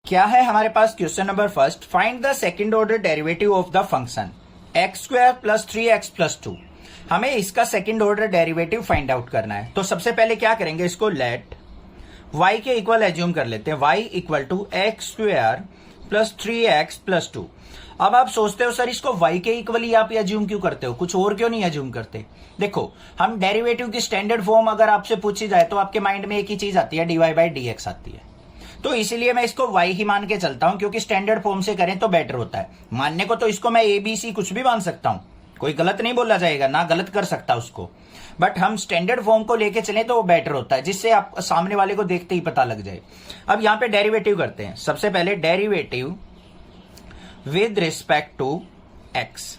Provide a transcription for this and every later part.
क्या है हमारे पास question number first, find the second order derivative of the function x square plus 3x plus 2। हमें इसका second order derivative find out करना है। तो सबसे पहले क्या करेंगे, इसको लेट y के इक्वल एज्यूम कर लेते हैं, y equal to x square plus 3x plus 2। अब आप सोचते हो सर इसको y के इक्वल ही आप एज्यूम क्यों करते हो, कुछ और क्यों नहीं एज्यूम करते। देखो हम डेरिवेटिव की स्टैंडर्ड फॉर्म अगर आपसे पूछी जाए तो आपके माइंड में एक ही चीज आती है, dy बाई dx आती है। तो इसीलिए मैं इसको y ही मान के चलता हूं, क्योंकि स्टैंडर्ड फॉर्म से करें तो बेटर होता है। मानने को तो इसको मैं ABC कुछ भी मान सकता हूं, कोई गलत नहीं बोला जाएगा, ना गलत कर सकता उसको, बट हम स्टैंडर्ड फॉर्म को लेके चले तो वो बेटर होता है, जिससे आप सामने वाले को देखते ही पता लग जाए। अब यहां पे डेरिवेटिव करते हैं। सबसे पहले derivative with respect to x,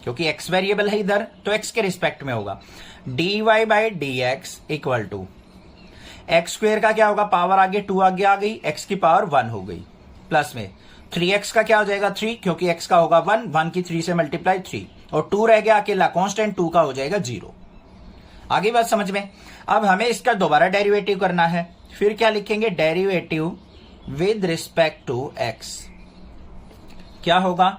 क्योंकि x वेरिएबल है इधर तो x के रिस्पेक्ट में होगा। dy by dx equal to x square का क्या होगा, पावर आगे 2 आगे आ गई, x की पावर 1 हो गई, प्लस में 3x का क्या हो जाएगा 3, क्योंकि x का होगा 1, 1 की 3 से मल्टीप्लाई 3, और 2 रह गया अकेला कांस्टेंट, 2 का हो जाएगा 0। आगे बात समझ में। अब हमें इसका दोबारा डेरिवेटिव करना है, फिर क्या लिखेंगे, derivative with respect to x क्या होगा,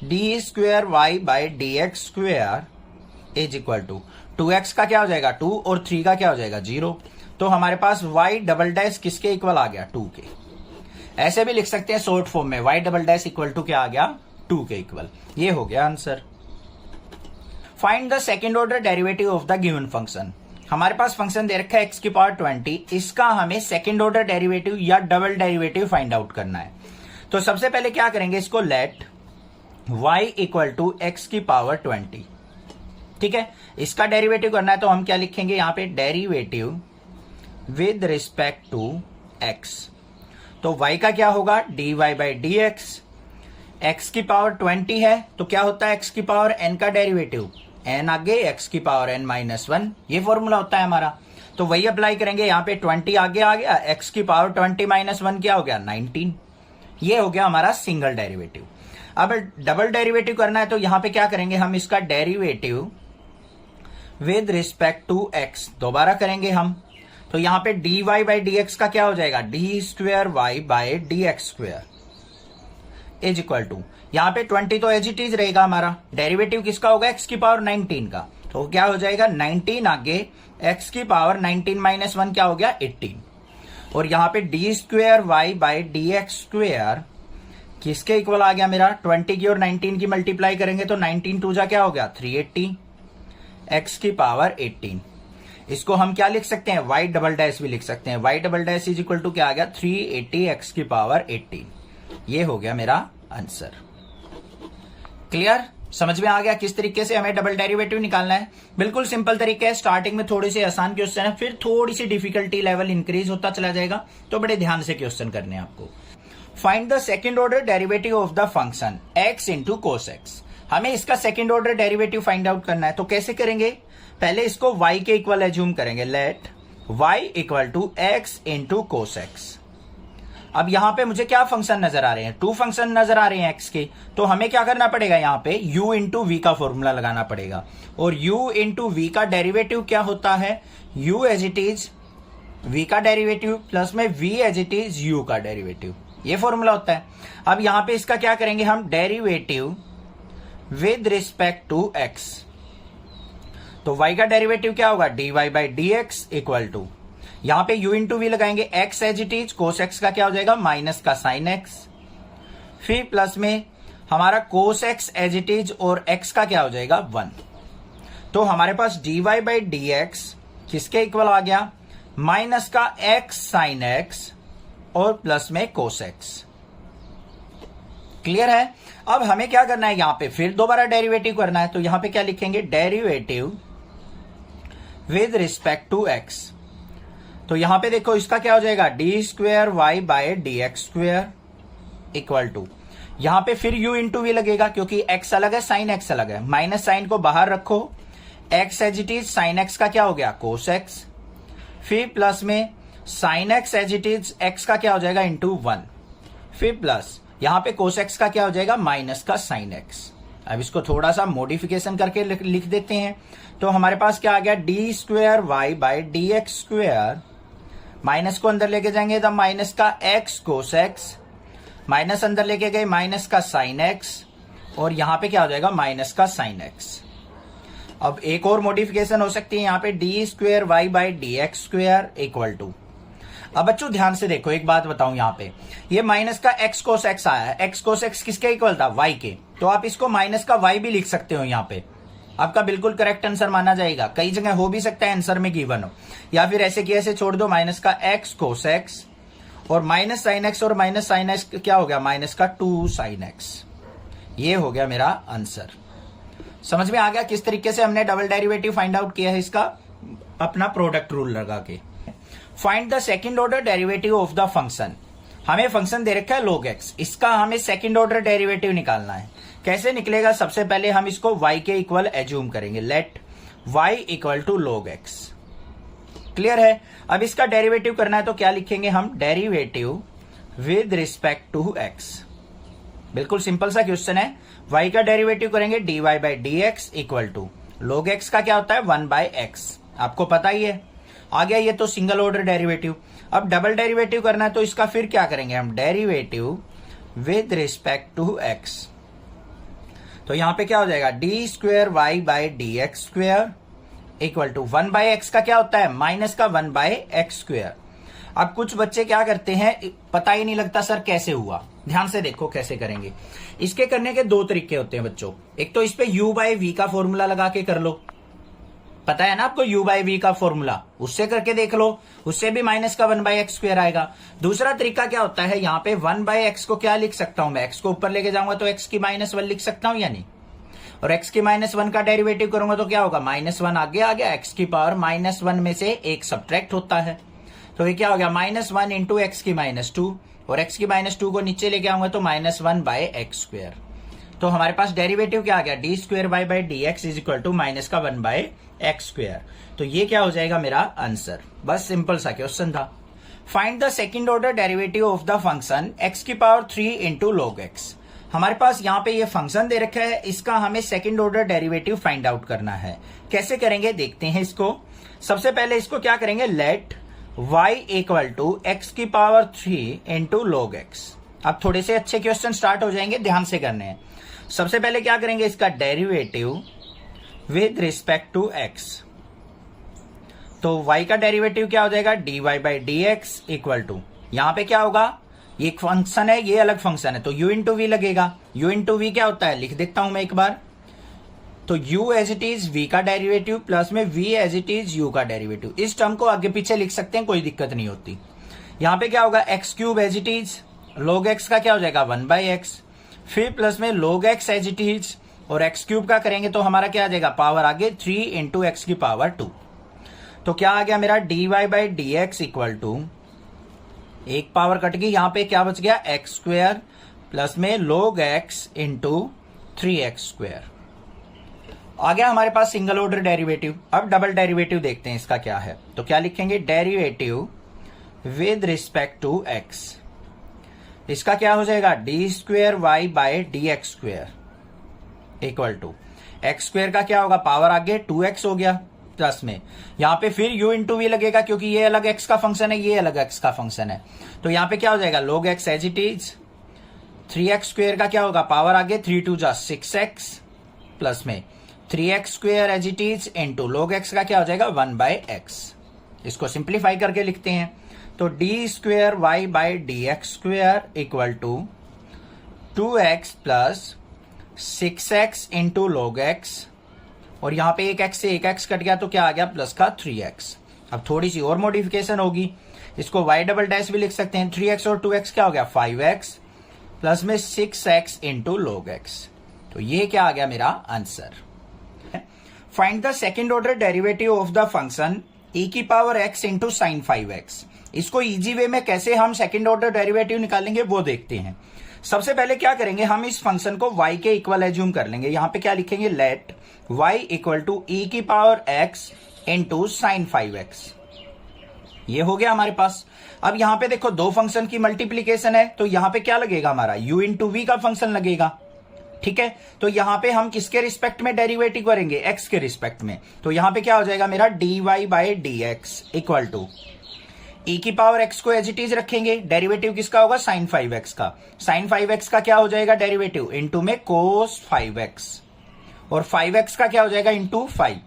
D square Y by D x square is equal to 2x का क्या हो जाएगा 2 और 3 का क्या हो जाएगा 0। तो हमारे पास y डबल डैश किसके इक्वल आ गया 2 के। ऐसे भी लिख सकते हैं शॉर्ट फॉर्म में, y double dash equal to क्या आ गया 2 के इक्वल। ये हो गया answer. Find the second order derivative of the given function. हमारे पास फंक्शन दे रखा है x की पावर 20, इसका हमें सेकंड ऑर्डर डेरिवेटिव या डबल डेरिवेटिव फाइंड आउट करना है। तो सबसे पहले क्या करेंगे, इसको let y equal to x की पावर 20, ठीक है, इसका डेरिवेटिव करना है। तो हम क्या लिखेंगे यहां पे, derivative with respect to x। तो y का क्या होगा, dy बाई डी x की पावर 20 है तो क्या होता है x की पावर n का डेरिवेटिव, n आगे x की पावर n माइनस 1, ये फॉर्मूला होता है हमारा। तो वही अप्लाई करेंगे यहाँ पे, 20 आगे आ गया, x की पावर 20 माइनस 1 क्या हो गया 19। ये हो गया हमारा सिंगल डेरिवेटिव। अब डबल डेरिवेटिव करना है तो यहां पे क्या करेंगे, हम इसका derivative with respect to x दोबारा करेंगे हम। तो यहां पे dy बाई dx का क्या हो जाएगा, D square Y by D x square is equal to, यहां पे 20 तो एज इट इज रहेगा हमारा, डेरिवेटिव किसका होगा x की पावर 19 का, तो क्या हो जाएगा 19 आगे x की पावर 19 माइनस 1 क्या हो गया 18, और यहां पे d square Y by D x square किसके इक्वल आ गया मेरा, 20 की और 19 की मल्टीप्लाई करेंगे तो 19 टू जा क्या हो गया 380, x की पावर 18। इसको हम क्या लिख सकते हैं, y डबल डैश भी लिख सकते हैं, y double dash is equal to क्या आ गया 380 x की पावर 18। ये हो गया मेरा आंसर। क्लियर, समझ में आ गया किस तरीके से हमें डबल डेरिवेटिव निकालना है। बिल्कुल सिंपल तरीका है, स्टार्टिंग में थोड़ी सी आसान क्वेश्चन है, फिर थोड़ी सी डिफिकल्टी लेवल इंक्रीज होता चला जाएगा, तो बड़े ध्यान से क्वेश्चन करने हैं आपको। Find the second order derivative of the function x into cos x. हमें इसका second order derivative find out करना है। तो कैसे करेंगे, पहले इसको y के इक्वल एज्यूम करेंगे, let y equal to x into cos x. अब यहां पे मुझे क्या फंक्शन नजर आ रहे हैं, 2 फंक्शन नजर आ रहे हैं x के, तो हमें क्या करना पड़ेगा, यहां पे u इंटू वी का फॉर्मूला लगाना पड़ेगा, और u इंटू वी का डेरिवेटिव क्या होता है, u as it is v का डेरिवेटिव प्लस में v as it is u का डेरिवेटिव, ये फॉर्मूला होता है। अब यहां पे इसका क्या करेंगे हम, derivative with respect to x। तो y का डेरिवेटिव क्या होगा, dy by D x equal to, यहां पे u इंटू वी लगाएंगे, x as it is, cos x का क्या हो जाएगा माइनस का साइन x, फिर प्लस में हमारा कोस x एज इट इज और x का क्या हो जाएगा 1। तो हमारे पास dy बाई डी एक्स किसके इक्वल आ गया, माइनस का x साइन x और प्लस में कोस x। क्लियर है। अब हमें क्या करना है, यहां पे फिर दोबारा डेरिवेटिव करना है। तो यहां पे क्या लिखेंगे, derivative with respect to x। तो यहां पे देखो इसका क्या हो जाएगा, D square y by d x square equal to, यहां पे फिर u इंटू वी लगेगा, क्योंकि x अलग है साइन x अलग है, माइनस साइन को बाहर रखो, x as it is sine x का क्या हो गया कोस x, फिर प्लस में sine x as it is x का क्या हो जाएगा इंटू 1, फिर प्लस यहां पे कोस x का क्या हो जाएगा माइनस का साइन x। अब इसको थोड़ा सा मॉडिफिकेशन करके लिख देते हैं। तो हमारे पास क्या आ गया, d square Y by D x square, minus को अंदर लेके जाएंगे तो माइनस का x कोस x माइनस अंदर लेके गए, माइनस का साइन एक्स, और यहां पे क्या हो जाएगा, माइनस का साइन एक्स। अब एक और मॉडिफिकेशन हो सकती है यहाँ पे, d square Y by D x square equal to. अब बच्चों ध्यान से देखो, एक बात बताऊं, यहाँ पे ये माइनस का एक्स कोस एक्स आया है, एक्स कोस एक्स किसके इक्वल था, वाई के, तो आप इसको माइनस का वाई भी लिख सकते हो। यहाँ पे आपका बिल्कुल करेक्ट आंसर माना जाएगा। कई जगह हो भी सकता है आंसर में गिवन हो, या फिर ऐसे की ऐसे छोड़ दो, माइनस का एक्स कोस एक्स और माइनस साइन एक्स, और माइनस साइन एक्स क्या हो गया, माइनस का 2 साइन एक्स। ये हो गया मेरा आंसर। समझ में आ गया किस तरीके से हमने डबल डेरिवेटिव फाइंड आउट किया है इसका, अपना प्रोडक्ट रूल लगा के। Find the second order derivative of the function. हमें फंक्शन दे रखा है log x, इसका हमें सेकंड ऑर्डर डेरिवेटिव निकालना है। कैसे निकलेगा, सबसे पहले हम इसको y के इक्वल एज्यूम करेंगे, let y equal to log x। Clear है। अब इसका डेरिवेटिव करना है तो क्या लिखेंगे हम, derivative with respect to x। बिल्कुल सिंपल सा क्वेश्चन है। y का डेरिवेटिव करेंगे dy by D x equal to log x का क्या होता है, 1 बाई एक्स, आपको पता ही है। आ गया ये तो सिंगल ऑर्डर डेरिवेटिव। अब डबल डेरिवेटिव करना है तो इसका फिर क्या करेंगे हम, derivative with respect to x। तो यहां पे क्या हो जाएगा, D square Y by D x square equal to 1 by x का क्या होता है, माइनस का 1 बाई एक्स स्क्वेयर। अब कुछ बच्चे क्या करते हैं, पता ही नहीं लगता सर कैसे हुआ। ध्यान से देखो कैसे करेंगे। इसके करने के दो तरीके होते हैं बच्चों। एक तो इस पे u बाई वी का फॉर्मूला लगा के कर लो, पता है ना आपको u बाई वी का फॉर्मूला, उससे करके देख लो, उससे भी माइनस का 1 बाई एक्स स्क्वेयर आएगा। दूसरा तरीका क्या होता है, यहाँ पे 1 बाई एक्स को क्या लिख सकता हूं मैं, x को ऊपर लेके जाऊंगा तो x की -1 लिख सकता हूं या नहीं, और x की -1 का डेरिवेटिव करूंगा तो क्या होगा, -1 आगे आ गया, x की पावर -1 में से एक सब्ट्रैक्ट होता है, तो ये क्या हो गया, -1 इंटू एक्स की -2, और x की -2 को नीचे लेके आऊंगा तो -1 बाई एक्स स्क्वेयर। तो हमारे पास डेरिवेटिव क्या आ गया, d square Y by D x is equal to minus का 1 बाई एक्स स्क्वेयर। तो ये क्या हो जाएगा मेरा आंसर। बस सिंपल सा क्वेश्चन था। Find the second order derivative of the function x की पावर 3 इंटू log x। हमारे पास यहाँ पे ये फंक्शन दे रखा है, इसका हमें second order derivative find out करना है। कैसे करेंगे देखते हैं इसको। सबसे पहले इसको क्या करेंगे, let y equal to x की पावर 3 इंटू log x। अब थोड़े से अच्छे क्वेश्चन स्टार्ट हो जाएंगे, ध्यान से करने हैं। सबसे पहले क्या करेंगे, इसका derivative with respect to x। तो y का डेरिवेटिव क्या हो जाएगा, dy by D x equal to, यहां पे क्या होगा, ये फंक्शन है, ये अलग फंक्शन है, तो u इंटू वी लगेगा। u इंटू वी क्या होता है, लिख देता हूं मैं एक बार। तो u as it is v का डेरिवेटिव प्लस में v as it is u का डेरिवेटिव। इस टर्म को आगे पीछे लिख सकते हैं, कोई दिक्कत नहीं होती। यहां पे क्या होगा, x cube as it is, log x का क्या हो जाएगा 1 बाई एक्स, फिर प्लस में log x as it is, और एक्स क्यूब का करेंगे तो हमारा क्या आ जाएगा, पावर आगे 3 इंटू एक्स की पावर 2। तो क्या आ गया मेरा, d y by D x equal to, एक पावर कट गई, यहां पे क्या बच गया, एक्स स्क्वेयर प्लस में log x into 3x square. आ गया हमारे पास सिंगल ऑर्डर डेरिवेटिव। अब डबल डेरिवेटिव देखते हैं इसका क्या है। तो क्या लिखेंगे, derivative with respect to x। इसका क्या हो जाएगा, D square Y by D x square equal to, x square का क्या होगा, पावर आगे 2x हो गया, प्लस में यहां पे फिर u इंटू वी लगेगा, क्योंकि ये अलग x का फंक्शन है, ये अलग x का फंक्शन है। तो यहां पे क्या हो जाएगा, log x as it is, 3x square का क्या होगा, पावर आगे 3 2 जा 6x, प्लस में 3x square as it is into log x का क्या हो जाएगा 1 बाई एक्स। इसको सिंप्लीफाई करके लिखते हैं, तो d square Y by D x square equal to 2x plus 6x into log x, और यहां पे एक x से एक x कट गया तो क्या आ गया, प्लस का 3x। अब थोड़ी सी और मॉडिफिकेशन होगी, इसको y डबल डैश भी लिख सकते हैं, 3x और 2x क्या हो गया 5x, प्लस में 6x इंटू log x। तो ये क्या आ गया मेरा answer. Find the second order derivative of the function e की power x into sine 5x। इसको इजी वे में कैसे हम सेकेंड ऑर्डर डेरिवेटिव निकालेंगे वो देखते हैं। सबसे पहले क्या करेंगे, हम इस फंक्शन को y के इक्वल एज्यूम कर लेंगे। यहां पे क्या लिखेंगे, let y equal to e की power x into sine 5x। ये हो गया हमारे पास। अब यहां पे देखो दो फंक्शन की मल्टीप्लीकेशन है, तो यहां पे क्या लगेगा हमारा, u इंटू वी का फंक्शन लगेगा। ठीक है, तो यहां पे हम किसके रिस्पेक्ट में डेरिवेटिव करेंगे, x के रिस्पेक्ट में। तो यहां पे क्या हो जाएगा मेरा, dy by D x equal to e की पावर एक्स को एज इट इज रखेंगे, डेरिवेटिव किसका होगा, साइन 5x का। साइन 5x का क्या हो जाएगा डेरिवेटिव, इनटू में कोस 5x, और 5x का क्या हो जाएगा इनटू 5,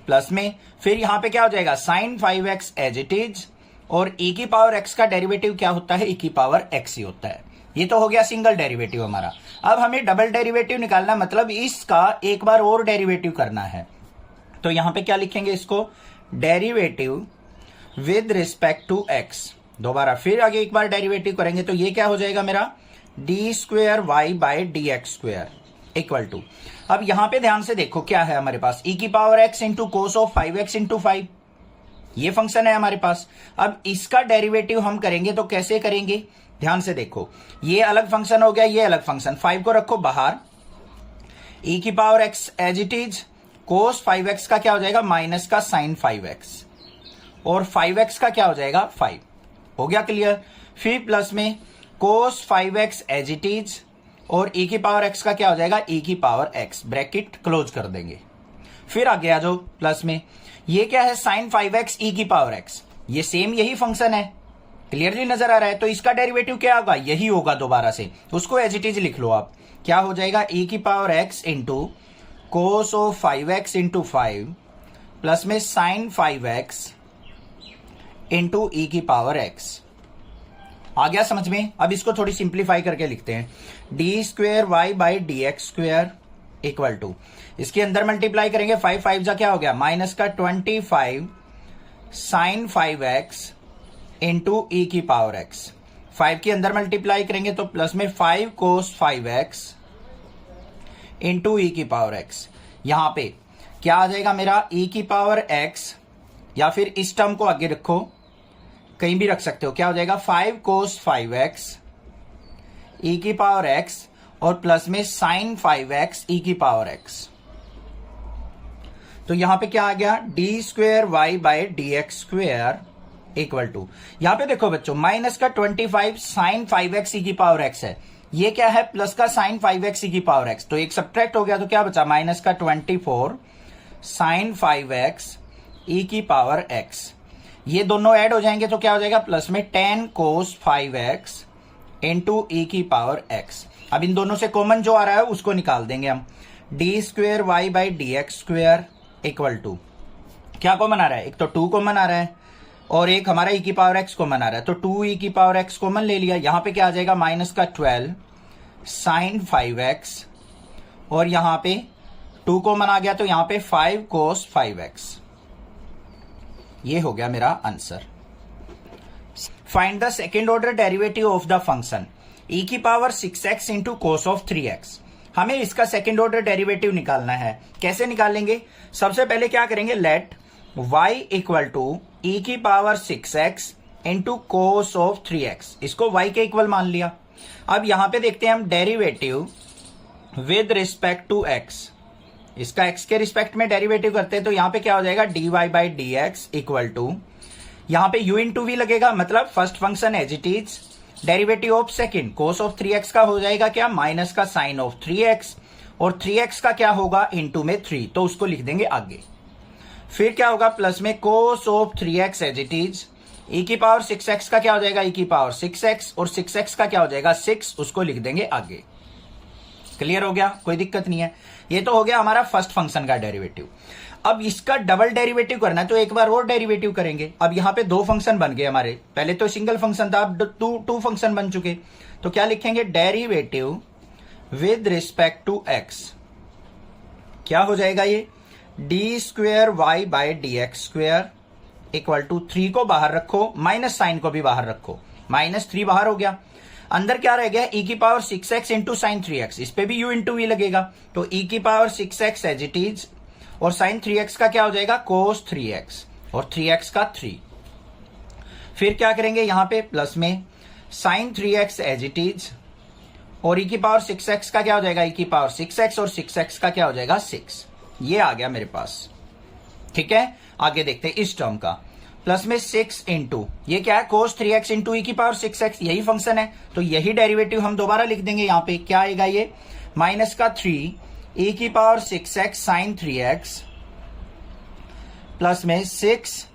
प्लस में फिर यहां पे क्या हो जाएगा sign 5x as it is, और ई की पावर x का डेरिवेटिव क्या होता है, ई की पावर x ही होता है। ये तो हो गया सिंगल डेरिवेटिव हमारा। अब हमें डबल डेरिवेटिव निकालना, मतलब इसका एक बार और डेरिवेटिव करना है। तो यहां पे क्या लिखेंगे इसको, derivative with respect to x। दोबारा फिर आगे एक बार डेरिवेटिव करेंगे तो ये क्या हो जाएगा मेरा, d square y by d x square equal to, अब यहां पे ध्यान से देखो क्या है हमारे पास, ई की power x into cos of 5x into 5, ये फंक्शन है हमारे पास। अब इसका डेरिवेटिव हम करेंगे तो कैसे करेंगे, ध्यान से देखो, ये अलग फंक्शन हो गया, ये अलग फंक्शन, 5 को रखो बाहर, ई की power x as it is, cos 5x का क्या हो जाएगा माइनस का साइन 5x, और 5x का क्या हो जाएगा 5, हो गया क्लियर। फिर प्लस में कोस 5x एज इट इज, और ई की पावर x का क्या हो जाएगा, ई की पावर x, ब्रैकेट क्लोज कर देंगे। फिर आगे आ जाओ प्लस में, ये क्या है साइन 5x ई की पावर x, ये सेम यही फंक्शन है, क्लियरली नजर आ रहा है। तो इसका डेरिवेटिव क्या होगा, यही होगा दोबारा से, उसको एज इट इज लिख लो आप, क्या हो जाएगा ई की power x into cos of 5x into 5 plus में साइन 5x इंटू ई की पावर x। आ गया समझ में। अब इसको थोड़ी सिंप्लीफाई करके लिखते हैं, d square Y by D x square equal to, इसके अंदर मल्टीप्लाई करेंगे, 5 5 जा क्या हो गया माइनस का 25 साइन 5x इंटू ई की पावर x, 5 के अंदर मल्टीप्लाई करेंगे तो प्लस में 5 कोस 5x इंटू ई की पावर x। यहां पे क्या आ जाएगा मेरा, ई की पावर x, या फिर इस टर्म को आगे रखो, कहीं भी रख सकते हो, क्या हो जाएगा 5 कोस 5x ई की पावर x, और प्लस में साइन 5x ई की पावर x। तो यहां पे क्या आ गया, d square y by d x square equal to, यहां पे देखो बच्चों माइनस का 25 साइन 5x ई की पावर x है, ये क्या है प्लस का साइन 5x ई की पावर x, तो एक सब्ट्रैक्ट हो गया तो क्या बचा माइनस का 24 साइन 5x ई की पावर x। ये दोनों ऐड हो जाएंगे तो क्या हो जाएगा प्लस में 10 कोस 5x इंटू ई की पावर x। अब इन दोनों से कॉमन जो आ रहा है उसको निकाल देंगे हम, d square Y by D x square equal to, क्या कॉमन आ रहा है, एक तो 2 कॉमन आ रहा है और एक हमारा ई की पावर x कॉमन आ रहा है, तो 2 ई की पावर x कॉमन ले लिया। यहां पे क्या आ जाएगा माइनस का 12 साइन 5x, और यहां पे 2 कॉमन आ गया तो यहां पे 5 कोस 5x। ये हो गया मेरा answer. Find the second order derivative of the function e की power 6x into cos of 3x। हमें इसका सेकेंड ऑर्डर डेरिवेटिव निकालना है। कैसे निकालेंगे, सबसे पहले क्या करेंगे, let y equal to e की power 6x into cos of 3x, इसको y के इक्वल मान लिया। अब यहां पे देखते हैं हम derivative with respect to x, इसका x के रिस्पेक्ट में डेरिवेटिव करते हैं तो यहां पे क्या हो जाएगा dy by D x equal to, यहां पे u इंटू वी लगेगा, मतलब first function as it is, derivative of second cos of 3x का हो जाएगा क्या माइनस का साइन ऑफ 3x, और 3x का क्या होगा इंटू में 3, तो उसको लिख देंगे आगे। फिर क्या होगा प्लस में cos of 3x as it is, e की पावर 6x का क्या हो जाएगा ई की पावर 6x, और 6x का क्या हो जाएगा 6, उसको लिख देंगे आगे। क्लियर हो गया, कोई दिक्कत नहीं है। ये तो हो गया हमारा फर्स्ट फंक्शन का डेरिवेटिव। अब इसका डबल डेरिवेटिव करना है तो एक बार और डेरिवेटिव करेंगे। अब यहां पे 2 फंक्शन बन गए हमारे, पहले तो सिंगल फंक्शन था, अब 2 फंक्शन बन चुके, तो क्या लिखेंगे derivative with respect to x, क्या हो जाएगा ये d square y by d x square equal to, 3 को बाहर रखो, माइनस साइन को भी बाहर रखो, -3 बाहर हो गया, अंदर क्या रह गया ई की power 6x into sine 3x, इस पे भी u इंटू वी लगेगा, तो ई की power 6x as it is, और साइन 3x का क्या हो जाएगा कोस 3x, और 3x का 3। फिर क्या करेंगे यहां पे प्लस में sign 3x as it is, और ई की पावर 6x का क्या हो जाएगा ई की पावर 6x, और 6x का क्या हो जाएगा 6। ये आ गया मेरे पास, ठीक है। आगे देखते हैं इस टर्म का, प्लस में 6 इंटू, ये क्या है कोस 3x इंटू ई की पावर 6x, यही फंक्शन है, तो यही डेरिवेटिव हम दोबारा लिख देंगे। यहां पे क्या आएगा ये माइनस का 3 ई की power 6x sign 3x, plus में 6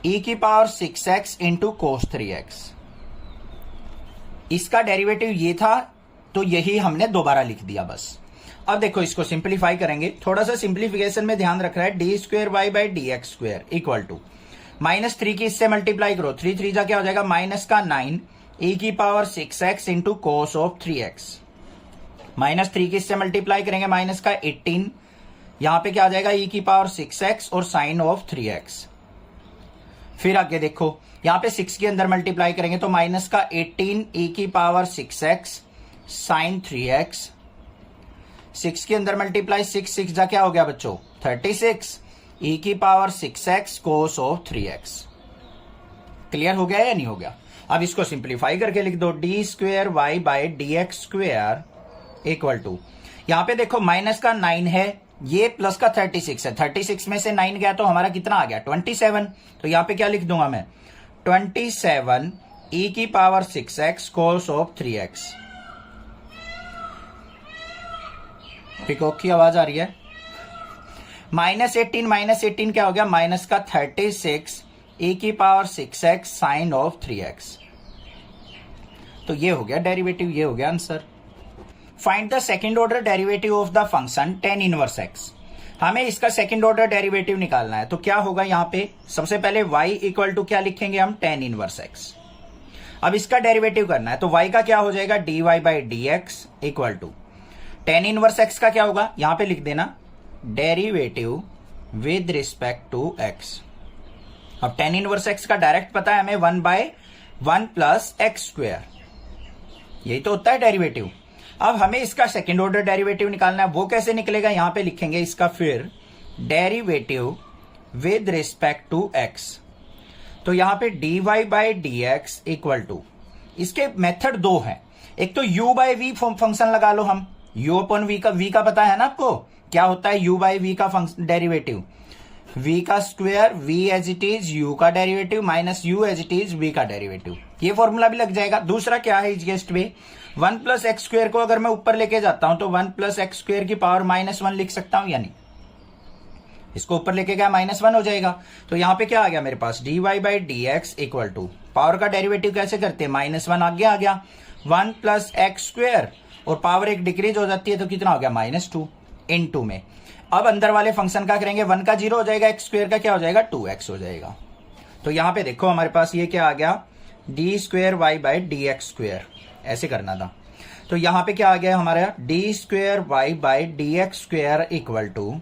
e की power 6x into cos 3x। इसका डेरिवेटिव ये था, तो यही हमने दोबारा लिख दिया बस। अब देखो इसको सिंप्लीफाई करेंगे, थोड़ा सा सिंप्लीफिकेशन में ध्यान रख रहा है। D square Y by D x square equal to -3 की इससे मल्टीप्लाई करो, 3 3 जा क्या हो जाएगा माइनस का 9 e की power 6x into cos of 3x। -3 की इससे मल्टीप्लाई करेंगे माइनस का 18, यहां पे क्या आ जाएगा e की पावर 6x और साइन ऑफ 3x। फिर आगे देखो यहां पे 6 के अंदर मल्टीप्लाई करेंगे तो माइनस का 18 e की पावर 6x साइन 3x। 6 के अंदर मल्टीप्लाई 6 6 जा क्या हो गया बच्चों 36 e की power 6x cos of 3x। Clear हो गया या नहीं हो गया? अब इसको सिंप्लीफाई करके लिख दो, d square Y by D x square equal to, यहां पे देखो माइनस का 9 है, ये प्लस का 36 है, 36 में से 9 गया तो हमारा कितना आ गया 27। तो यहां पे क्या लिख दूंगा मैं 27 e की power 6x cos of 3x। Peacock की आवाज आ रही है। -18 क्या हो गया माइनस का 36 e की power 6x sign of 3x। तो ये हो गया डेरिवेटिव, ये हो गया answer. Find the second order derivative of the function tan inverse x। हमें इसका सेकंड ऑर्डर डेरिवेटिव निकालना है, तो क्या होगा यहां पे सबसे पहले y इक्वल टू क्या लिखेंगे हम tan इनवर्स x। अब इसका डेरिवेटिव करना है तो y का क्या हो जाएगा dy by D x equal to tan inverse x का क्या होगा यहां पे लिख देना derivative with respect to x। अब tan इनवर्स x का डायरेक्ट पता है हमें 1/1 प्लस एक्स स्क्वेयर, यही तो होता है डेरिवेटिव। अब हमें इसका सेकंड ऑर्डर डेरिवेटिव निकालना है, वो कैसे निकलेगा यहां पे लिखेंगे इसका फिर derivative with respect to x। तो यहां पे dy by D x equal to, इसके मेथड दो हैं, एक तो u बाई वी फंक्शन लगा लो हम, u अपॉन v का पता है ना आपको क्या होता है u बाई वी का डेरिवेटिव, v का square v as it is u का derivative minus u as it is v का डेरिवेटिव, ये फॉर्मूला भी लग जाएगा। दूसरा क्या है इस गेस्ट में 1 प्लस एक्स स्क्वेयर को अगर मैं ऊपर लेके जाता हूं तो 1 प्लस एक्स स्क्वेयर की पावर -1 लिख सकता हूं, यानी इसको ऊपर लेके गया -1 हो जाएगा। तो यहां पे क्या आ गया मेरे पास dy by D x equal to, power का डेरिवेटिव कैसे करते हैं -1 आगे आ गया 1 प्लस एक्स स्क्वेयर और पावर एक डिक्रीज हो जाती है तो कितना हो गया -2 इन 2 में। अब अंदर वाले फंक्शन का करेंगे 1 का 0 हो जाएगा, एक्स स्क्वेयर का क्या हो जाएगा 2x हो जाएगा। तो यहां पे देखो हमारे पास ये क्या आ गया d square Y by D x square, ऐसे करना था। तो यहां पे क्या आ गया हमारा d square Y by D x square equal to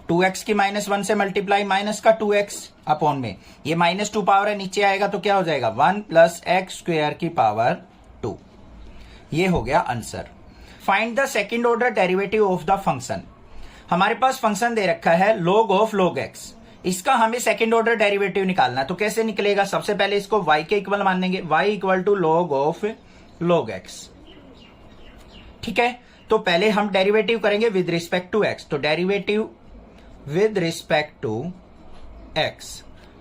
2x की -1 से मल्टीप्लाई माइनस का 2x अपॉन में ये -2 पावर है नीचे आएगा तो क्या हो जाएगा 1 प्लस एक्स स्क्वेयर की पावर 2। ये हो गया answer. Find the second order derivative of the function. हमारे पास फंक्शन दे रखा है log ऑफ log x, इसका हमें सेकंड ऑर्डर डेरिवेटिव निकालना है। तो कैसे निकलेगा, सबसे पहले इसको y के इक्वल मान लेंगे, y equal to log of log x। ठीक है, तो पहले हम डेरिवेटिव करेंगे विद रिस्पेक्ट टू x, तो derivative with respect to x,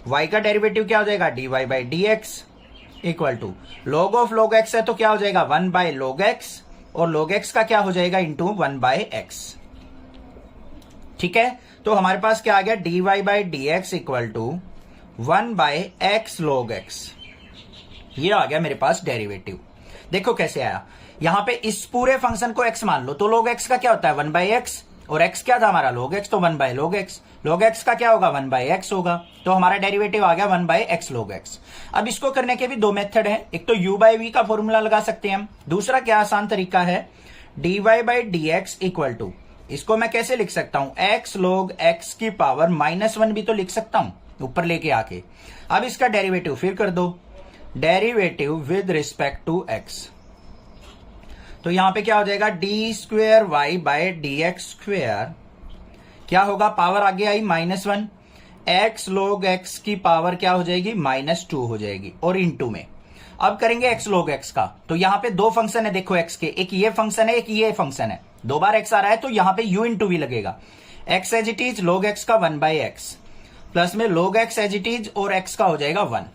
y का डेरिवेटिव क्या हो जाएगा dy by D x equal to log of log x है तो क्या हो जाएगा 1 बाय log x और log x का क्या हो जाएगा इंटू 1 बाय x। ठीक है, तो हमारे पास क्या आ गया dy by D x equal to 1 by x log x। ये आ गया मेरे पास डेरिवेटिव। देखो कैसे आया, यहां पे इस पूरे फंक्शन को x मान लो तो log x का क्या होता है 1 बाय एक्स और x क्या था हमारा log x, तो 1 by log x। log x का क्या होगा 1 बाय x होगा, तो हमारा डेरिवेटिव आ गया 1 बाय x log x। अब इसको करने के भी दो मेथड हैं, एक तो u बाई v का फॉर्मूला लगा सकते हैं हम, दूसरा क्या आसान तरीका है dy by D x equal to, इसको मैं कैसे लिख सकता हूं x log x की पावर -1 भी तो लिख सकता हूं ऊपर लेके आके। अब इसका डेरिवेटिव फिर कर दो derivative with respect to x, तो यहां पे क्या हो जाएगा D square y by d x square, क्या होगा पावर आगे आई -1, x log x की पावर क्या हो जाएगी -2 हो जाएगी और इनटू में। अब करेंगे x log x का, तो यहां पे दो फंक्शन है देखो x के, एक ये फंक्शन है एक ये फंक्शन है, दो बार x आ रहा है तो यहां पे u इंटू v लगेगा। x as it is log x का 1 बाई एक्स प्लस में log x as it is और x का हो जाएगा 1,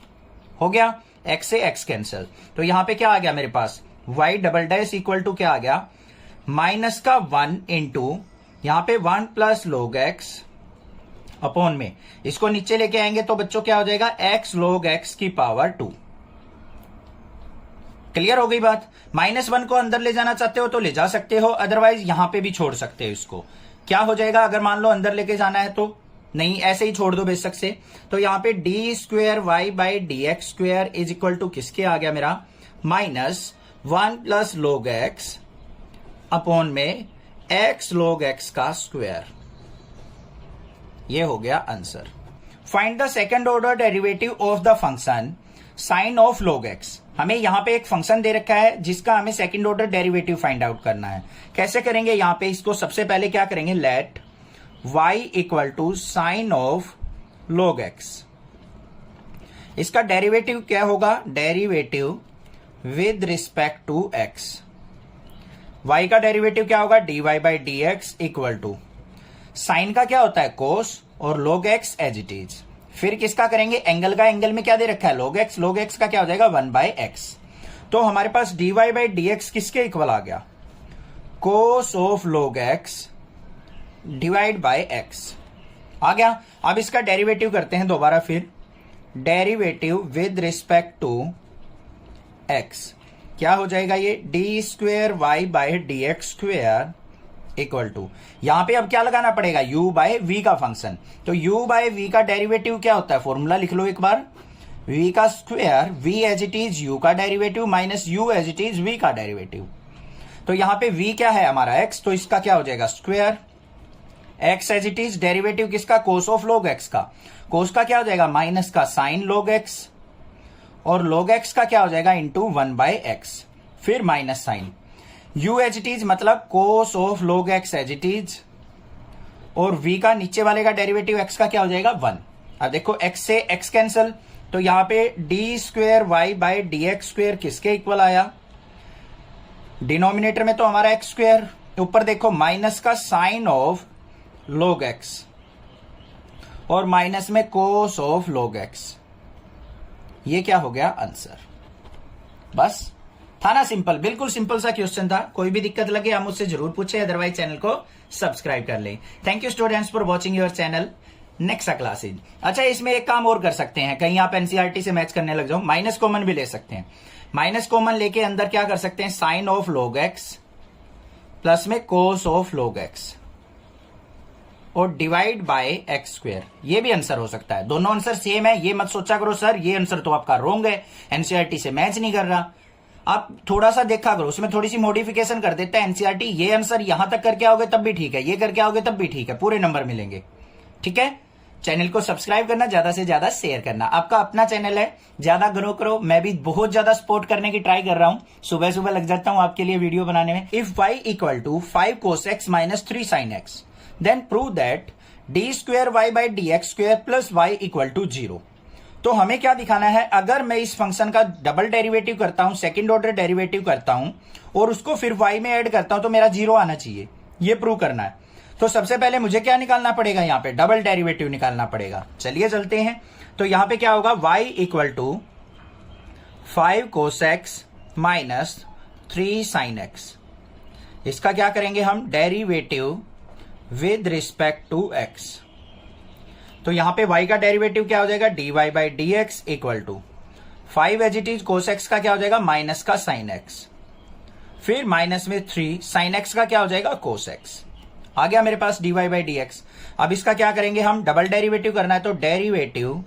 हो गया x से x कैंसिल। तो यहां पे क्या आ गया मेरे पास y double dash equal to क्या आ गया -1 इंटू यहां पे 1 प्लस log x अपॉन में इसको नीचे लेके आएंगे तो बच्चों क्या हो जाएगा, x log x की पावर 2। क्लियर हो गई बात। -1 को अंदर ले जाना चाहते हो तो ले जा सकते हो, अदरवाइज यहां पे भी छोड़ सकते हो। इसको क्या हो जाएगा अगर मान लो अंदर लेके जाना है तो, नहीं ऐसे ही छोड़ दो बेशक से। तो यहां पे d²y/dx² इज इक्वल टू किसके आ गया मेरा, -1 + log x अपॉन में x log x का स्क्वायर। ये हो गया answer. Find the second order derivative of the function sine of log x। हमें यहां पे एक फंक्शन दे रखा है जिसका हमें second order derivative find out करना है। कैसे करेंगे, यहां पे इसको सबसे पहले क्या करेंगे, let y equal to sine of log x। इसका डेरिवेटिव क्या होगा, derivative with respect to x। y का डेरिवेटिव क्या होगा, dy/dx इक्वल टू साइन का क्या होता है कोस और log x as it is. फिर किसका करेंगे, एंगल का। एंगल में क्या दे रखा है, log x। log x का क्या हो जाएगा 1/x। तो हमारे पास dy/dx किसके इक्वल आ गया, cos of log x divide by x आ गया। अब इसका डेरिवेटिव करते हैं दोबारा, फिर derivative with respect to x क्या हो जाएगा, ये d²y/dx² इक्वल टू, यहां पे अब क्या लगाना पड़ेगा, u/v का फंक्शन। तो u/v का डेरिवेटिव क्या होता है, फॉर्मूला लिख लो एक बार, v का square, v as it is u का derivative minus u as it is v का डेरिवेटिव। तो यहां पे v क्या है हमारा x, तो इसका क्या हो जाएगा square, x as it is derivative किसका, कोस ऑफ log x का। कोस का क्या हो जाएगा, माइनस का साइन log x, और log x का क्या हो जाएगा इंटू 1/x, फिर minus sine. u as it is मतलब cos of log x as it is, और v का नीचे वाले का डेरिवेटिव x का क्या हो जाएगा 1। अब देखो x से x कैंसल, तो यहां पे d²y/dx² किसके इक्वल आया, डिनोमिनेटर में तो हमारा x², ऊपर देखो माइनस का साइन ऑफ log x और माइनस में कोस ऑफ log x। ये क्या हो गया आंसर। बस था ना सिंपल, बिल्कुल सिंपल सा क्वेश्चन था। कोई भी दिक्कत लगे आप मुझसे जरूर पूछे, अदरवाइज चैनल को सब्सक्राइब कर ले। Thank you students for watching your channel. Next classes. अच्छा, इसमें एक काम और कर सकते हैं, कहीं आप एनसीईआरटी से मैच करने लग जाओ, माइनस कॉमन भी ले सकते हैं। माइनस कॉमन लेके अंदर क्या कर सकते हैं, sine of log x plus में कोस ऑफ log x और डिवाइड बाय x²। ये भी आंसर हो सकता है। दोनों आंसर सेम है, ये मत सोचा करो सर ये आंसर तो आपका रॉन्ग है, एनसीईआरटी से मैच नहीं कर रहा। आप थोड़ा सा देखा करो, उसमें थोड़ी सी मॉडिफिकेशन कर देता है एनसीईआरटी। ये आंसर यहां तक करके आओगे तब भी ठीक है, ये करके आओगे तब भी ठीक है, पूरे नंबर मिलेंगे। ठीक है, चैनल को सब्सक्राइब करना, ज्यादा से ज्यादा शेयर करना। आपका अपना चैनल है, ज्यादा ग्रो करो। मैं भी बहुत ज्यादा सपोर्ट करने की ट्राई कर रहा हूं, सुबह सुबह लग जाता हूं आपके लिए वीडियो बनाने में। If y equal to 5 cos x minus 3 sin x, then prove that d²y/dx² plus y equal to 0। तो हमें क्या दिखाना है, अगर मैं इस फंक्शन का डबल डेरिवेटिव करता हूं, सेकंड ऑर्डर डेरिवेटिव करता हूं और उसको फिर y में ऐड करता हूं तो मेरा 0 आना चाहिए, ये प्रूव करना है। तो सबसे पहले मुझे क्या निकालना पड़ेगा, यहां पे डबल डेरिवेटिव निकालना पड़ेगा। चलिए चलते हैं। तो यहां पे क्या होगा, y equal to 5 cos x minus 3 sin x। इसका क्या करेंगे हम, derivative with respect to x। तो यहां पे y का डेरिवेटिव क्या हो जाएगा, dy/dx equal to 5 as it is cos x का क्या हो जाएगा, माइनस का sin x, फिर माइनस में 3 sin x का क्या हो जाएगा cos x। आ गया मेरे पास dy/dx। अब इसका क्या करेंगे हम, डबल डेरिवेटिव करना है तो derivative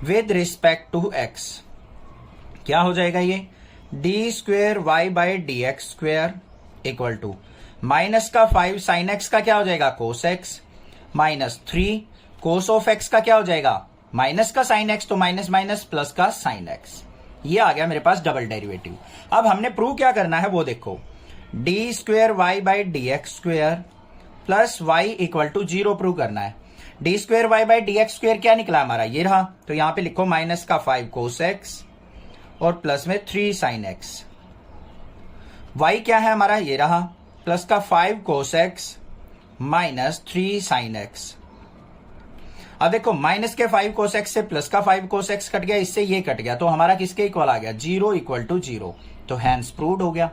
with respect to x क्या हो जाएगा, ये d²y/dx² इक्वल टू माइनस का 5 sin x का क्या हो जाएगा cos x, minus 3 cos of x का क्या हो जाएगा, माइनस का sin x, तो माइनस माइनस प्लस का sin x। ये आ गया मेरे पास डबल डेरिवेटिव। अब हमने प्रूव क्या करना है वो देखो, d²y/dx² plus y equal to 0 prove करना है। d²y/dx² क्या निकला हमारा, ये रहा। तो यहां पे लिखो माइनस का 5 cos x और प्लस में 3 sin x। y क्या है हमारा, ये रहा, प्लस का 5 cos x minus 3 sin x। अब देखो माइनस के 5 cos x से प्लस का 5 cos x कट गया, इससे ये कट गया, तो हमारा किसके इक्वल आ गया, 0 इक्वल टू 0। तो हैंस प्रूव्ड हो गया।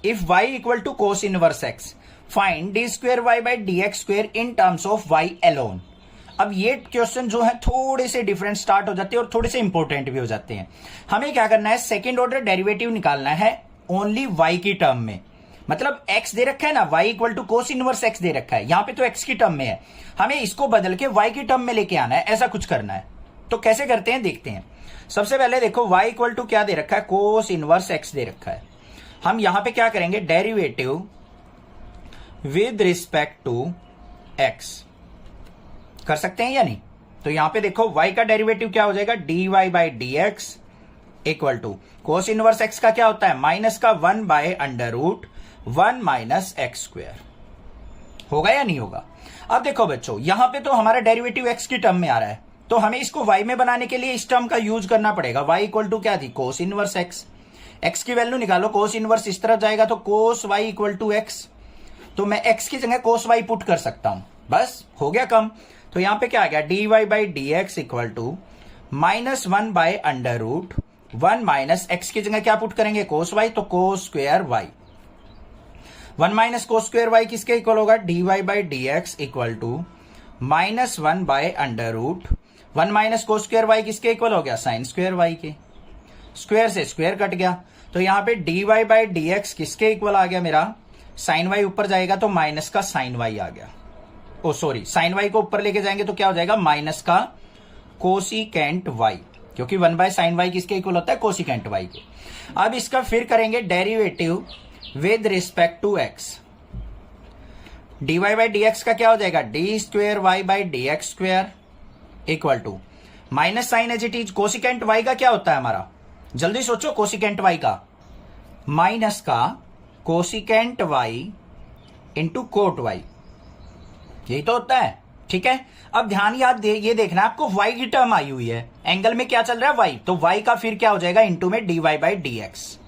If y equal to cos inverse x, find d²y/dx² in terms of y alone. अब ये क्वेश्चन जो है थोड़े से डिफरेंट स्टार्ट हो जाते हैं और थोड़े से इंपॉर्टेंट भी हो जाते हैं। हमें क्या करना है, सेकेंड ऑर्डर डेरिवेटिव निकालना है ओनली y की टर्म में। मतलब x दे रखा है ना, y equal to cos inverse x दे रखा है, यहां पे तो x की टर्म में है, हमें इसको बदल के y की टर्म में लेके आना है, ऐसा कुछ करना है। तो कैसे करते हैं देखते हैं। सबसे पहले देखो y इक्वल टू क्या दे रखा है, कोस इनवर्स x दे रखा है। हम यहां पे क्या करेंगे, derivative with respect to x कर सकते हैं या नहीं। तो यहां पे देखो y का डेरिवेटिव क्या हो जाएगा, dy by D x equal to cos inverse x का क्या होता है, माइनस का 1 by under root 1 minus x square. होगा या नहीं होगा। अब देखो बच्चों, यहां पे तो हमारा डेरिवेटिव x की टर्म में आ रहा है, तो हमें इसको y में बनाने के लिए इस टर्म का यूज करना पड़ेगा। y इक्वल टू क्या थी, कोस इनवर्स x की वैल्यू निकालो, कोस इनवर्स इस तरफ जाएगा तो कोस y इक्वल टू एक्स, तो मैं x की जगह कोस y पुट कर सकता हूं, बस हो गया कम। तो यहां पे क्या आ गया, dy by D x equal to minus 1 by under root 1 minus x की जगह क्या पुट करेंगे, कोस y, तो cos square y. 1 minus cos square y किसके इक्वल होगा, dy by D x equal to minus 1 by under root 1 minus cos square y किसके equal हो गया, साइन स्क्वायर वाई के। स्क्वायर से स्क्वायर कट गया, तो यहां पे dy बाई डी एक्स किसके इक्वल आ गया मेरा, साइन वाई ऊपर जाएगा तो माइनस का साइन वाई आ गया। ओ सॉरी, साइन वाई को ऊपर लेके जाएंगे तो क्या हो जाएगा, माइनस का कोसिकेंट वाई, क्योंकि 1 बाय साइन वाई किसके इक्वल होता है, कोसिकेंट वाई के। अब इसका फिर करेंगे derivative with respect to x। dy by D x का क्या हो जाएगा, D square Y by D x square equal to minus sine as it is, cosecant y का क्या होता है हमारा, जल्दी सोचो, कोसिकेंट वाई का माइनस का cosecant y into cot y, यही तो होता है। ठीक है, अब ध्यान ये देखना है आपको, y की टर्म आई हुई है, एंगल में क्या चल रहा है y, तो y का फिर क्या हो जाएगा, इंटू में dy बाई डी एक्स।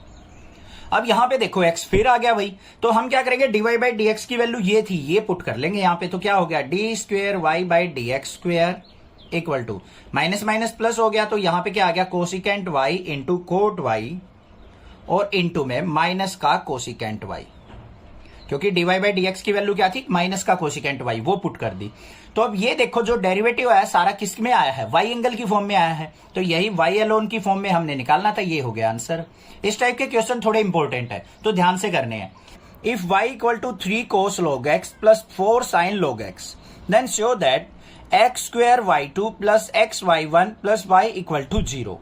अब यहां पे देखो x फिर आ गया वही, तो हम क्या करेंगे, dy बाई डी एक्स की वैल्यू ये थी, ये पुट कर लेंगे यहां पे, तो क्या हो गया, d square Y by D x square equal to minus minus plus हो गया, तो यहां पे क्या आ गया, cosecant y into cot y और इंटू में माइनस का कोसिकेंट y, क्योंकि dy बाई डी एक्स की वैल्यू क्या थी, माइनस का कोसिकेंट y, वो पुट कर दी। तो अब ये देखो जो डेरिवेटिव आया सारा किस में आया है, y एंगल की फॉर्म में आया है, तो यही y एलोन की फॉर्म में हमने निकालना था, ये हो गया आंसर। इस टाइप के क्वेश्चन थोड़े इंपॉर्टेंट है, तो ध्यान से करने हैं। If y equal to 3 cos log x plus 4 sin log x, then show that x square y2 plus x y1 plus y equal to 0।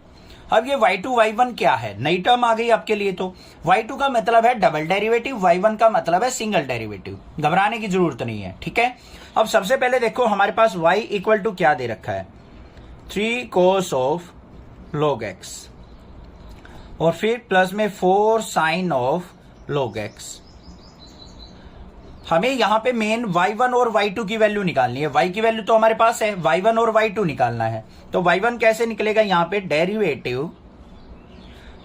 अब ये y2 y1 क्या है, नई टर्म आ गई आपके लिए। तो y2 का मतलब है डबल डेरिवेटिव, y1 का मतलब है सिंगल डेरिवेटिव, घबराने की जरूरत नहीं है। ठीक है, अब सबसे पहले देखो हमारे पास y इक्वल टू क्या दे रखा है, 3 cos ऑफ log x और फिर प्लस में 4 sin ऑफ log x। हमें यहां पे मेन y1 और y2 की वैल्यू निकालनी है, y की वैल्यू तो हमारे पास है, y1 और y2 निकालना है। तो y1 कैसे निकलेगा, यहां पे derivative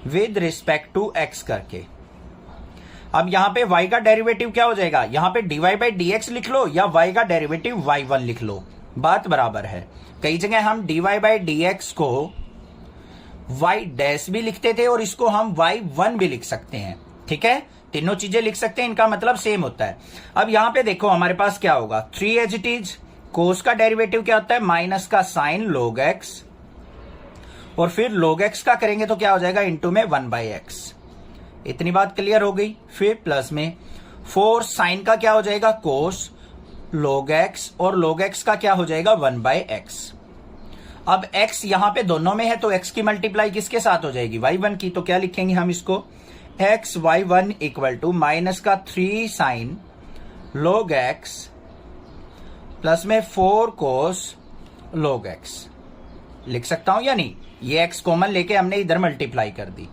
with respect to x करके। अब यहां पे y का डेरिवेटिव क्या हो जाएगा, यहां पे dy बाई डी एक्स लिख लो या y का डेरिवेटिव y1 लिख लो, बात बराबर है। कई जगह हम dy बाई डी एक्स को y डैश भी लिखते थे और इसको हम y1 भी लिख सकते हैं। ठीक है, तीनों चीजें लिख सकते हैं, इनका मतलब सेम होता है। अब यहां पे देखो हमारे पास क्या होगा, 3 एज इट इज, कोस का डेरिवेटिव क्या होता है, माइनस का साइन log x और फिर log x का करेंगे तो क्या हो जाएगा, इंटू में 1 बाई एक्स। इतनी बात क्लियर हो गई। फिर प्लस में 4 साइन का क्या हो जाएगा, कोस log x और log x का क्या हो जाएगा, 1 बाई एक्स। अब x यहां पे दोनों में है तो x की मल्टीप्लाई किसके साथ हो जाएगी, y1 की। तो क्या लिखेंगे हम इसको, x y1 equal to minus का 3 साइन log x प्लस में 4 cos log x लिख सकता हूं या नहीं। ये x कॉमन लेके हमने इधर मल्टीप्लाई कर दी,